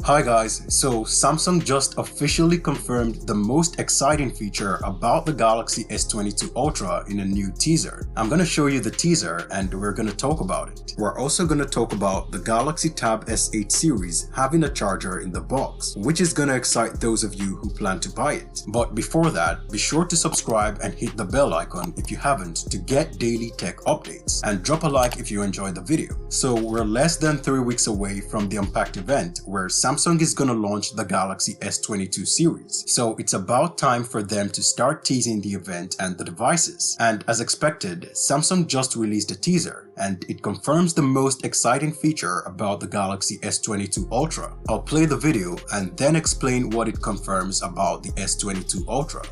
Hi guys, so Samsung just officially confirmed the most exciting feature about the Galaxy S22 Ultra in a new teaser. I'm gonna show you the teaser and we're gonna talk about it. We're also gonna talk about the Galaxy Tab S8 series having a charger in the box, which is gonna excite those of you who plan to buy it. But before that, be sure to subscribe and hit the bell icon if you haven't to get daily tech updates, and drop a like if you enjoyed the video. So we're less than 3 weeks away from the Unpacked event where Samsung is gonna launch the Galaxy S22 series, so it's about time for them to start teasing the event and the devices. And as expected, Samsung just released a teaser, and it confirms the most exciting feature about the Galaxy S22 Ultra. I'll play the video and then explain what it confirms about the S22 Ultra.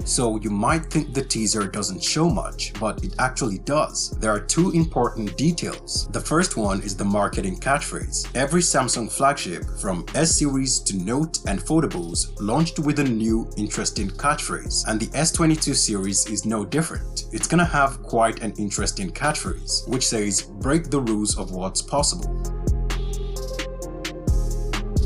So you might think the teaser doesn't show much, but it actually does. There are two important details. The first one is the marketing catchphrase. Every Samsung flagship from S series to Note and Foldables launched with a new interesting catchphrase, and the S22 series is no different. It's gonna have quite an interesting catchphrase, which says break the rules of what's possible.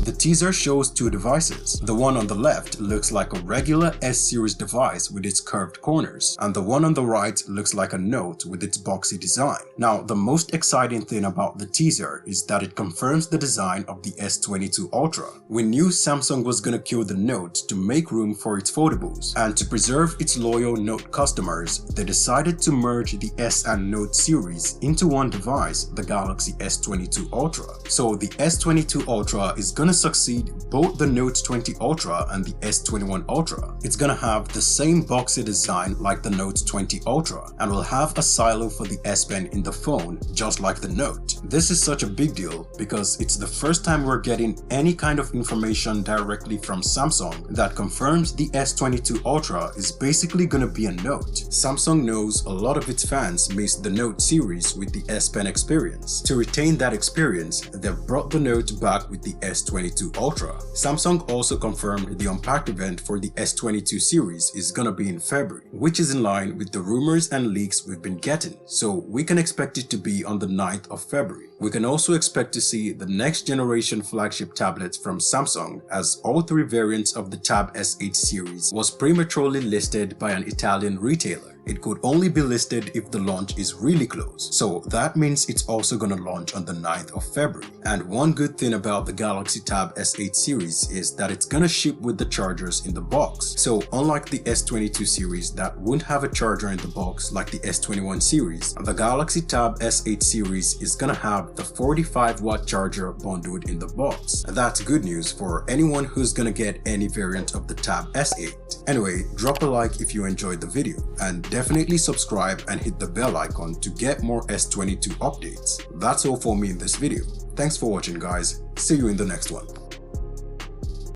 The teaser shows two devices. The one on the left looks like a regular S-series device with its curved corners, and the one on the right looks like a Note with its boxy design. Now, the most exciting thing about the teaser is that it confirms the design of the S22 Ultra. We knew Samsung was gonna kill the Note to make room for its foldables, and to preserve its loyal Note customers, they decided to merge the S and Note series into one device, the Galaxy S22 Ultra. So the S22 Ultra is gonna succeed both the Note 20 Ultra and the S21 Ultra. It's gonna have the same boxy design like the Note 20 Ultra, and will have a silo for the S Pen in the phone just like the Note. This is such a big deal because it's the first time we're getting any kind of information directly from Samsung that confirms the S22 Ultra is basically gonna be a Note. Samsung knows a lot of its fans missed the Note series with the S Pen experience. To retain that experience, they've brought the Note back with the S22 Ultra. Samsung also confirmed the Unpacked event for the S22 series is gonna be in February, which is in line with the rumors and leaks we've been getting, so we can expect it to be on the 9th of February. We can also expect to see the next generation flagship tablets from Samsung, as all three variants of the Tab S8 series was prematurely listed by an Italian retailer. It could only be listed if the launch is really close, so that means it's also gonna launch on the 9th of February. And one good thing about the Galaxy Tab S8 series is that it's gonna ship with the chargers in the box. So unlike the S22 series that won't have a charger in the box like the S21 series, the Galaxy Tab S8 series is gonna have the 45-watt charger bundled in the box. That's good news for anyone who's gonna get any variant of the Tab S8. Anyway, drop a like if you enjoyed the video, and definitely subscribe and hit the bell icon to get more S22 updates. That's all for me in this video. Thanks for watching guys, see you in the next one.